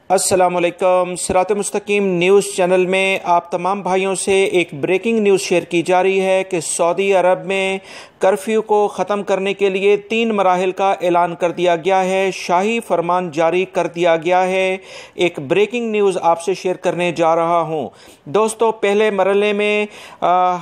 अस्सलामुअलैकुम। सिरात मुस्तकीम news channel में आप तमाम भाइयों से एक ब्रेकिंग न्यूज़ शेयर की जा रही है कि सऊदी अरब में कर्फ्यू को ख़त्म करने के लिए 3 मराहिल का ऐलान कर दिया गया है। शाही फरमान जारी कर दिया गया है। एक ब्रेकिंग न्यूज़ आपसे शेयर करने जा रहा हूँ। दोस्तों, पहले मरहले में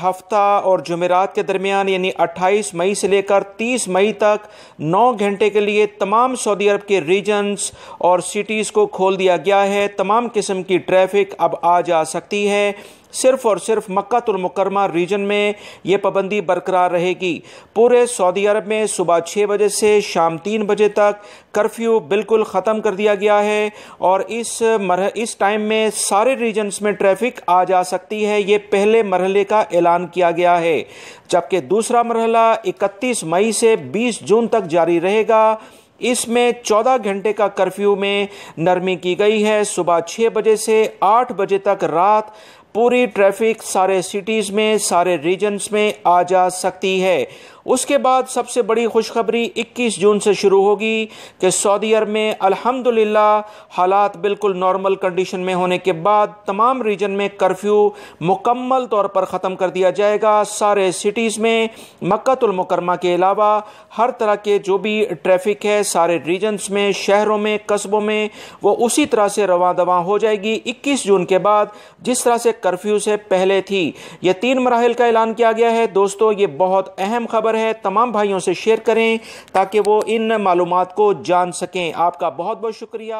हफ्ता और जुमेरात के दरमियान यानी 28 मई से लेकर 30 मई तक 9 घंटे के लिए तमाम सऊदी अरब के रीजन्स और सिटीज़ को खोल दिया गया है। तमाम किस्म की ट्रैफिक अब आ जा सकती है। सिर्फ और सिर्फ मक्कातुल मुकर्रमा रीजन में यह पाबंदी बरकरार रहेगी। पूरे सऊदी अरब में सुबह 6 बजे से शाम 3 बजे तक कर्फ्यू बिल्कुल ख़त्म कर दिया गया है और इस टाइम में सारे रीजन्स में ट्रैफिक आ जा सकती है। ये पहले मरहले का ऐलान किया गया है, जबकि दूसरा मरहला 31 मई से 20 जून तक जारी रहेगा। इसमें 14 घंटे का कर्फ्यू में नरमी की गई है। सुबह 6 बजे से 8 बजे तक रात पूरी ट्रैफिक सारे सिटीज़ में, सारे रीजन्स में आ जा सकती है। उसके बाद सबसे बड़ी खुशखबरी 21 जून से शुरू होगी कि सऊदी अरब में अल्हम्दुलिल्लाह हालात बिल्कुल नॉर्मल कंडीशन में होने के बाद तमाम रीजन में कर्फ्यू मुकम्मल तौर पर ख़त्म कर दिया जाएगा। सारे सिटीज़ में मक्कातुल मुकर्रमा के अलावा हर तरह के जो भी ट्रैफिक है सारे रीजन्स में, शहरों में, कस्बों में, वो उसी तरह से रवां दवां हो जाएगी 21 जून के बाद, जिस तरह से कर्फ्यू से पहले थी। ये 3 मराहिल का ऐलान किया गया है। दोस्तों, ये बहुत अहम खबर है। तमाम भाइयों से शेयर करें ताकि वो इन मालूमात को जान सकें। आपका बहुत बहुत शुक्रिया।